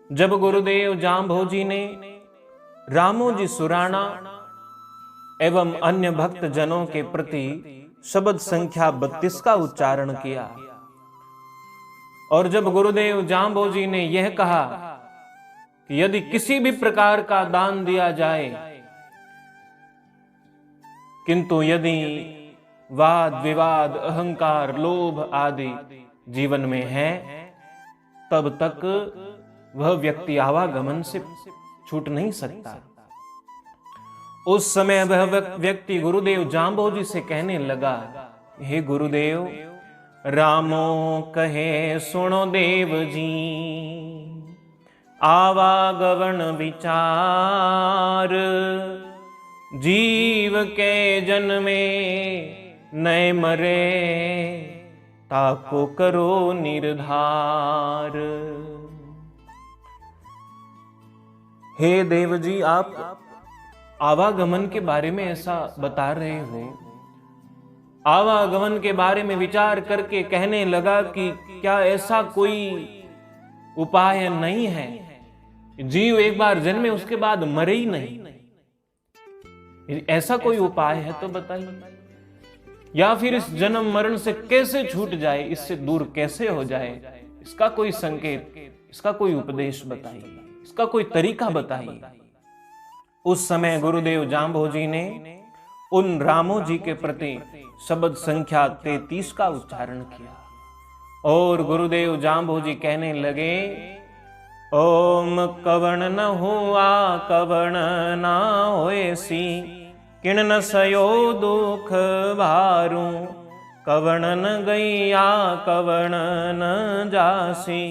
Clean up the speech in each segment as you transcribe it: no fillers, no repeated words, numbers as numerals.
जब गुरुदेव जांभोजी ने रामोजी सुराणा एवं अन्य भक्त जनों के प्रति शब्द संख्या 32 का उच्चारण किया और जब गुरुदेव जांभोजी ने यह कहा कि यदि किसी भी प्रकार का दान दिया जाए, किंतु यदि वाद विवाद अहंकार लोभ आदि जीवन में है, तब तक वह व्यक्ति आवागमन से छूट नहीं सकता। उस समय वह व्यक्ति गुरुदेव जांभोजी से कहने लगा, हे गुरुदेव, रामो कहे सुनो देव जी, आवागमन विचार, जीव के जन्मे नए मरे, ताको करो निर्धार। हे देव जी, आप आवागमन के बारे में ऐसा बता रहे हो। आवागमन के बारे में विचार करके कहने लगा कि क्या ऐसा कोई उपाय नहीं है, जीव एक बार जन्मे उसके बाद मरे ही नहीं। ऐसा कोई उपाय है तो बताइए, या फिर इस जन्म मरण से कैसे छूट जाए, इससे दूर कैसे हो जाए, इसका कोई संकेत, इसका कोई उपदेश बताइए, इसका कोई तरीका बताइए। उस समय गुरुदेव जांभोजी ने उन रामोजी के प्रति शब्द संख्या 33 का उच्चारण किया और गुरुदेव जांभोजी कहने लगे, ओम कवण न हुआ कवण ना होएसी, किण न सयो दुख भारू, कवण न गैया कवण न जासी,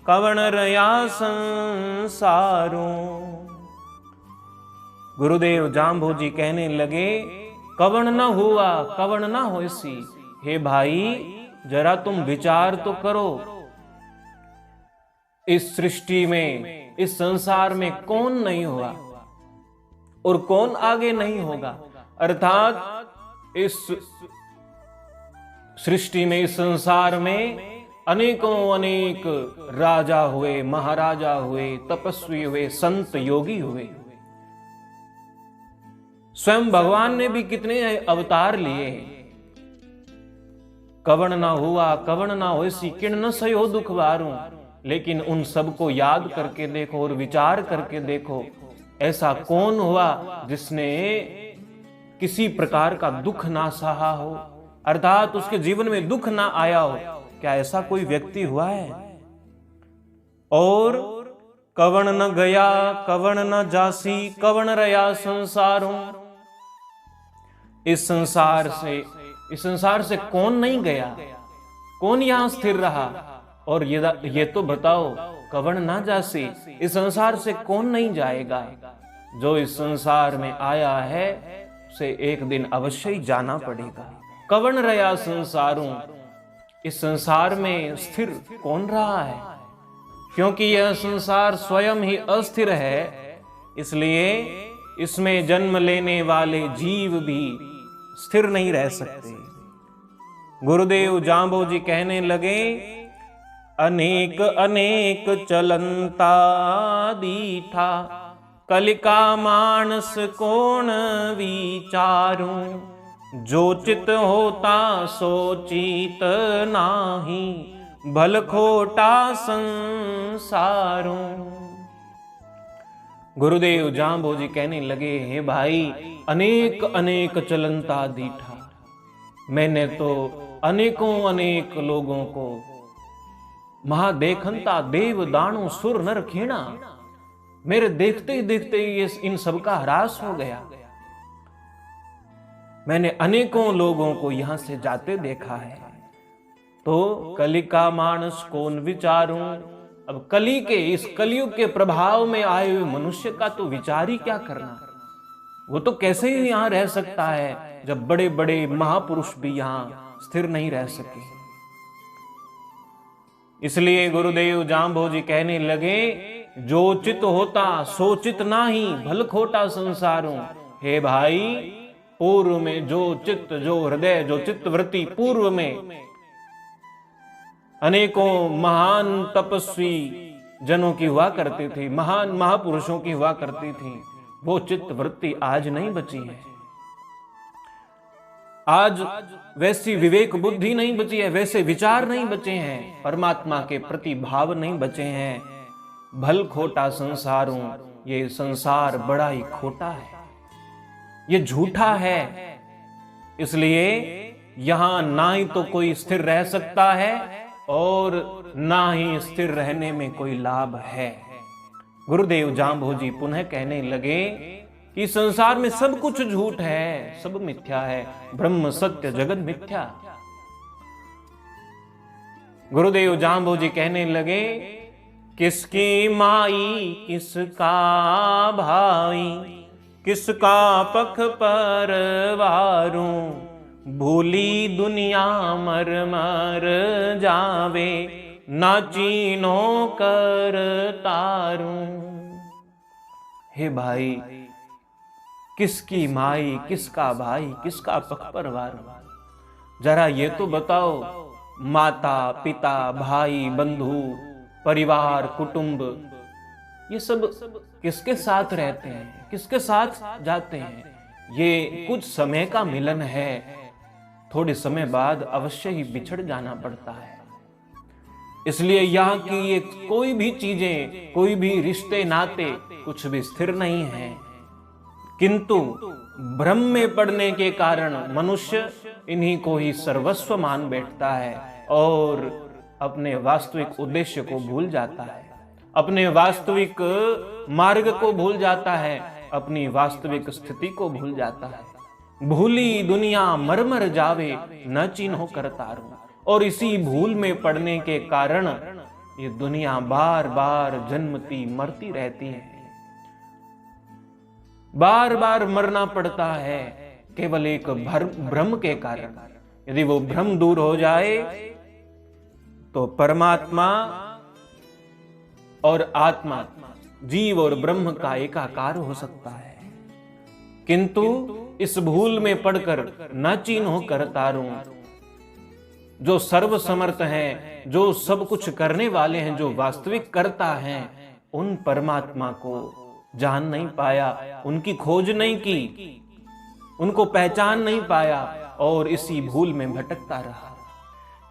कवण रया संसारू। गुरुदेव जांभोजी कहने लगे, कवण न हुआ कवण ना होएसी। हे भाई, जरा तुम विचार तो करो, इस सृष्टि में, इस संसार में कौन नहीं हुआ और कौन आगे नहीं होगा। अर्थात इस सृष्टि में, इस संसार में अनेकों अनेक राजा हुए, महाराजा हुए, तपस्वी हुए, संत योगी हुए। स्वयं भगवान ने भी कितने अवतार लिए। कवण ना हुआ कवण ना होएसी, किण न सयो दुख भारू। लेकिन उन सबको याद करके देखो और विचार करके देखो, ऐसा कौन हुआ जिसने किसी प्रकार का दुख ना सहा हो, अर्थात उसके जीवन में दुख ना आया हो। क्या ऐसा कोई व्यक्ति हुआ है? और कवण न गया कवण न जासी, कवण रया संसारों। इस संसार से कौन नहीं गया, कौन यहां स्थिर रहा। और ये तो बताओ, कवण ना जासी, इस संसार से कौन नहीं जाएगा। जो इस संसार में आया है उसे एक दिन अवश्य ही जाना पड़ेगा। कवण रया संसारों, इस संसार में स्थिर कौन रहा है, क्योंकि यह संसार स्वयं ही अस्थिर है, इसलिए इसमें जन्म लेने वाले जीव भी स्थिर नहीं रह सकते। गुरुदेव जांभोजी कहने लगे, अनेक अनेक चलंता दीठा, कलिका मानस कोण विचारूं, जो चित होता सो चित नाही, भल खोटा संसारों। गुरुदेव जांभोजी कहने लगे, हे भाई, अनेक अनेक चलंता दीठा, मैंने तो अनेकों अनेक लोगों को महादेखंता देव दानों सुर नर खीणा, मेरे देखते ही देखते ही इन सब का ह्रास हो गया। मैंने अनेकों लोगों को यहां से जाते देखा है। तो कलिका मानस कौन विचारूं, अब कली के, इस कलयुग के प्रभाव में आए हुए मनुष्य का तो विचार ही क्या करना। वो तो कैसे ही यहां रह सकता है जब बड़े बड़े महापुरुष भी यहां स्थिर नहीं रह सके। इसलिए गुरुदेव जांभोजी कहने लगे, जो चित होता सो चित नाही, भल खोटा संसारों। हे भाई, पूर्व में जो चित्त, जो हृदय, जो चित्तवृत्ति पूर्व में अनेकों महान तपस्वी जनों की हुआ करती थी, महान महापुरुषों की हुआ करती थी, वो चित्त वृत्ति आज नहीं बची है। आज वैसी विवेक बुद्धि नहीं बची है, वैसे विचार नहीं बचे हैं, परमात्मा के प्रति भाव नहीं बचे हैं। भल खोटा संसारों, ये संसार बड़ा ही खोटा है, ये झूठा है। इसलिए यहां ना ही तो कोई स्थिर रह सकता है और ना ही स्थिर रहने में कोई लाभ है। गुरुदेव जांबोजी पुनः कहने लगे कि संसार में सब कुछ झूठ है, सब मिथ्या है, ब्रह्म सत्य जगत मिथ्या। गुरुदेव जांबोजी कहने लगे, किसकी माई किसका भाई, किसका पख परवारूं, भूली दुनिया मर मर जावे, ना चीनो कर तारूं। हे भाई, किसकी माई किसका भाई किसका पख परवारूं, जरा ये तो बताओ। माता पिता भाई बंधु परिवार कुटुंब, ये सब किसके साथ रहते हैं, किसके साथ जाते हैं? ये कुछ समय का मिलन है, थोड़े समय बाद अवश्य ही बिछड़ जाना पड़ता है। इसलिए यहाँ की ये कोई भी चीजें, कोई भी रिश्ते नाते कुछ भी स्थिर नहीं है। किंतु भ्रम में पड़ने के कारण मनुष्य इन्हीं को ही सर्वस्व मान बैठता है और अपने वास्तविक उद्देश्य को भूल जाता है, अपने वास्तविक मार्ग को भूल जाता है, अपनी वास्तविक स्थिति को भूल जाता है। भूली दुनिया मर मर जावे, न चिन्हो कर तारूं। और इसी भूल में पड़ने के कारण ये दुनिया बार बार जन्मती मरती रहती है, बार बार मरना पड़ता है केवल एक भ्रम के कारण। यदि वो भ्रम दूर हो जाए तो परमात्मा और आत्मा, जीव और ब्रह्म का एकाकार हो सकता है। किंतु इस भूल में पड़कर न चिन्हो कर तारूं, जो सर्व समर्थ हैं, जो सब कुछ करने वाले हैं, जो वास्तविक करता है, उन परमात्मा को जान नहीं पाया, उनकी खोज नहीं की, उनको पहचान नहीं पाया और इसी भूल में भटकता रहा।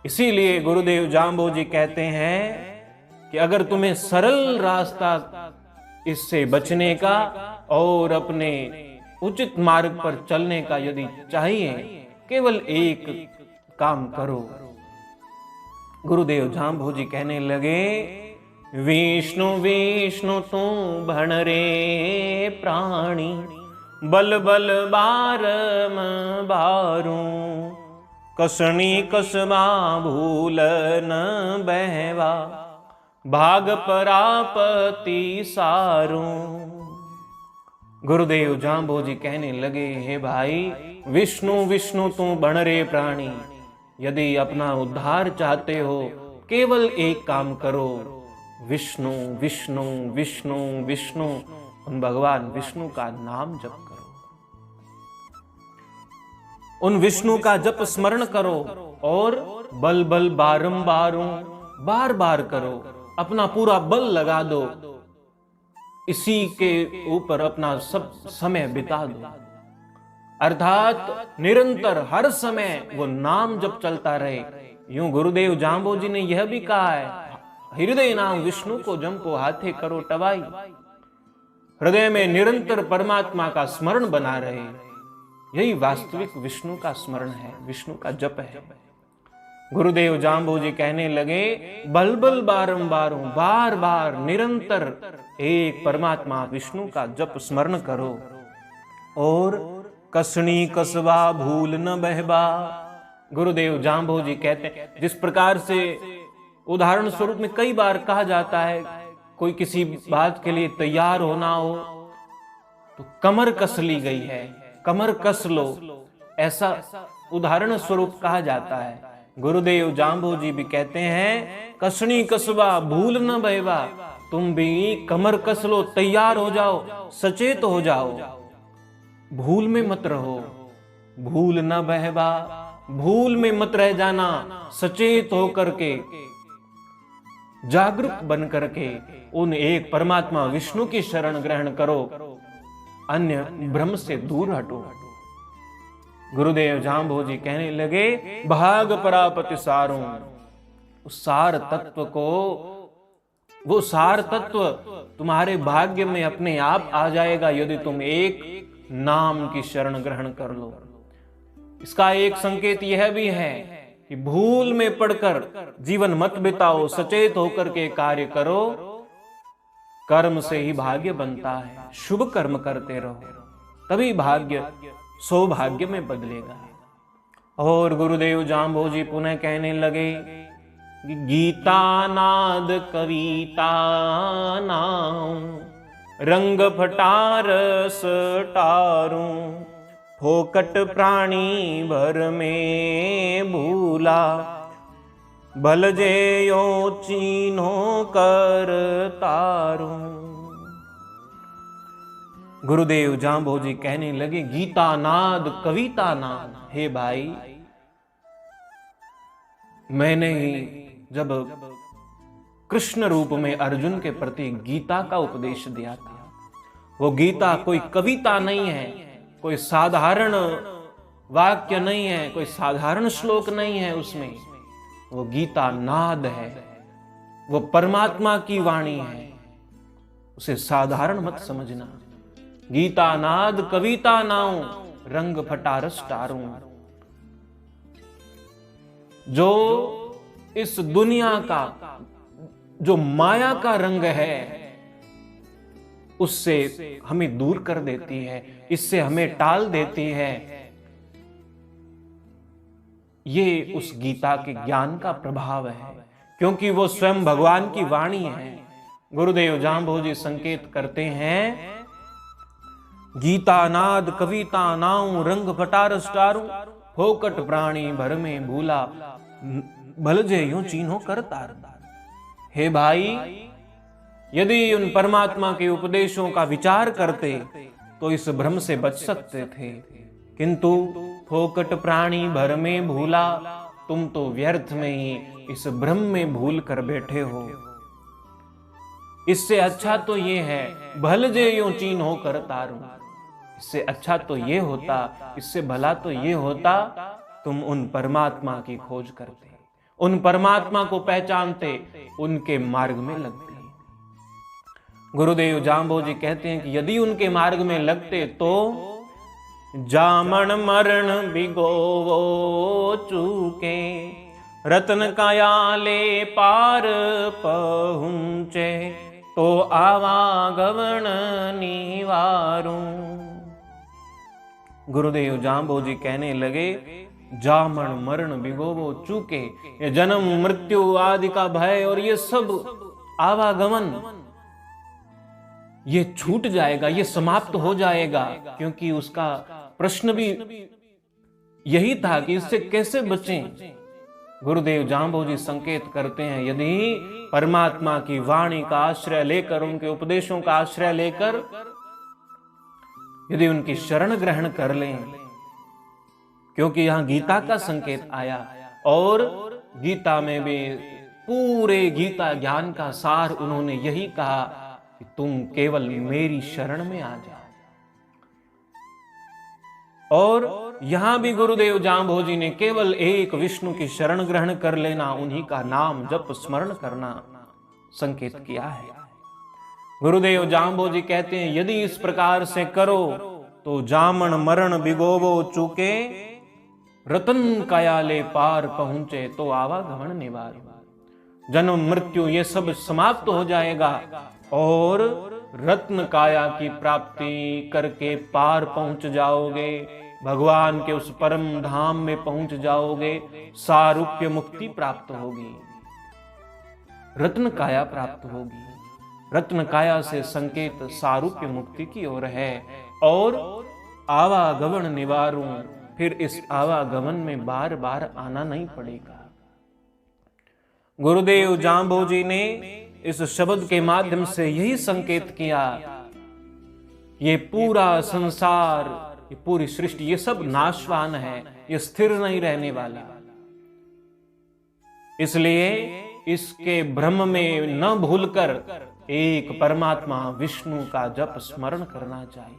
इसीलिए गुरुदेव जांबोजी कहते हैं कि अगर तुम्हें सरल रास्ता इससे बचने का और अपने उचित मार्ग पर चलने का यदि चाहिए, केवल एक काम करो। गुरुदेव जांबोजी कहने लगे, विष्णु विष्णु तू भण रे प्राणी, बल बल बारम बारूं, कसनी कसबा भूल न बहवा, भाग परापति सारूं। गुरुदेव जांबोजी कहने लगे, हे भाई, विष्णु विष्णु तू बण रे प्राणी, यदि अपना उद्धार चाहते हो केवल एक काम करो, विष्णु विष्णु विष्णु विष्णु, उन भगवान विष्णु का नाम जप करो, उन विष्णु का जप स्मरण करो और बल बल बारंबारों बार बार करो, अपना पूरा बल लगा दो, इसी के ऊपर अपना सब समय बिता दो। अर्थात निरंतर हर समय वो नाम जप चलता रहे। यूं गुरुदेव जांबोजी ने यह भी कहा है, हृदय नाम विष्णु को जंपो हाथे करो टवाई। हृदय में निरंतर परमात्मा का स्मरण बना रहे, यही वास्तविक विष्णु का स्मरण है, विष्णु का जप है। गुरुदेव जांबोजी कहने लगे, बल बल बारंबारों बार बार निरंतर एक परमात्मा विष्णु का जप स्मरण करो और कसनी कसबा भूल न बहबा। गुरुदेव जांबोजी कहते हैं, जिस प्रकार से उदाहरण स्वरूप में कई बार कहा जाता है, कोई किसी बात के लिए तैयार होना हो तो कमर कस ली गई है, कमर कस लो, ऐसा उदाहरण स्वरूप कहा जाता है। गुरुदेव जांबोजी भी कहते हैं, कसनी कसबा भूल न बहबा, तुम भी कमर कस लो, तैयार हो जाओ, सचेत हो जाओ, भूल में मत रहो। भूल न बहबा, भूल में मत रह जाना, सचेत होकर के जागरूक बन करके उन एक परमात्मा विष्णु की शरण ग्रहण करो, अन्य भ्रम से दूर हटो। गुरुदेव जांबोजी कहने लगे, भाग परापति सारों, उस सार तत्व को, वो सार तत्व तुम्हारे भाग्य में अपने आप आ जाएगा यदि तुम एक नाम की शरण ग्रहण कर लो। इसका एक संकेत यह भी है कि भूल में पड़कर जीवन मत बिताओ, सचेत होकर के कार्य करो। कर्म से ही भाग्य बनता है, शुभ कर्म करते रहो, तभी भाग्य सौभाग्य में बदलेगा। और गुरुदेव जांबोजी पुनः कहने लगे, गीता नाद कविता नाम, रंग फटारस टारूं, फोकट प्राणी भर में भूला, भल जे यो चीन्हो कर तारूं। गुरुदेव जांबोजी कहने लगे, गीता नाद कविता नाद। हे भाई, मैंने ही जब कृष्ण रूप में अर्जुन के प्रति गीता का उपदेश दिया था, वो गीता कोई कविता नहीं है, कोई साधारण वाक्य नहीं है, कोई साधारण श्लोक नहीं है, उसमें वो गीता नाद है, वो परमात्मा की वाणी है, उसे साधारण मत समझना। गीता नाद कविता नाऊं, रंग फटारस टारूं। जो इस दुनिया का, जो माया का रंग है, उससे हमें दूर कर देती है, इससे हमें टाल देती है। ये उस गीता के ज्ञान का प्रभाव है, क्योंकि वो स्वयं भगवान की वाणी है। गुरुदेव जांबोजी संकेत करते हैं, गीता नाद कविता नाऊं, रंग फटारस टारूं, फोकट प्राणी भर में भूला, भल जे यूं चीन्हो कर तार। हे भाई, यदि उन परमात्मा के उपदेशों का विचार करते तो इस भ्रम से बच सकते थे, किंतु फोकट प्राणी भर में भूला, तुम तो व्यर्थ में ही इस भ्रम में भूल कर बैठे हो। इससे अच्छा तो ये है, भल जे यूं चीन्हो कर तारूं। इससे अच्छा तो ये होता, इससे भला तो ये होता, तुम उन परमात्मा की खोज करते, उन परमात्मा को पहचानते, उनके मार्ग में लगते। गुरुदेव जांबोजी कहते हैं कि यदि उनके मार्ग में लगते तो जामन मरण बिगोवो चूके, रत्न कायाले पार पहुंचे, तो आवागमन निवारूं। गुरुदेव जांबोजी कहने लगे, जामन मरण बिगोवो चूके, ये जन्म मृत्यु आदि का भय और ये सब आवागमन, ये छूट जाएगा, ये समाप्त हो जाएगा, क्योंकि उसका प्रश्न भी यही था कि इससे कैसे बचें। गुरुदेव जांबोजी संकेत करते हैं, यदि परमात्मा की वाणी का आश्रय लेकर, उनके उपदेशों का आश्रय लेकर यदि उनकी शरण ग्रहण कर लें, क्योंकि यहां गीता का संकेत आया और गीता में भी पूरे गीता ज्ञान का सार उन्होंने यही कहा कि तुम केवल मेरी शरण में आ जाओ। और यहां भी गुरुदेव जांबोजी ने केवल एक विष्णु की शरण ग्रहण कर लेना, उन्हीं का नाम जप स्मरण करना संकेत किया है। गुरुदेव जांबोजी कहते हैं, यदि इस प्रकार से करो तो जामन मरण बिगोवो चूके, रतन कायाले पार पहुंचे, तो आवागमन निवार। जन्म मृत्यु ये सब समाप्त हो जाएगा और रत्न काया की प्राप्ति करके पार पहुंच जाओगे, भगवान के उस परम धाम में पहुंच जाओगे, सारूप्य मुक्ति प्राप्त होगी, रत्न काया प्राप्त होगी। रत्न काया से संकेत सारूप्य मुक्ति की ओर है। और आवागमन निवारूं, फिर इस आवागमन में बार बार आना नहीं पड़ेगा। गुरुदेव जांबोजी ने इस शब्द के माध्यम से यही संकेत किया, ये पूरा संसार, ये पूरी सृष्टि, ये सब नाशवान है, ये स्थिर नहीं रहने वाला। इसलिए इसके भ्रम में न भूलकर एक परमात्मा विष्णु का जप स्मरण करना चाहिए।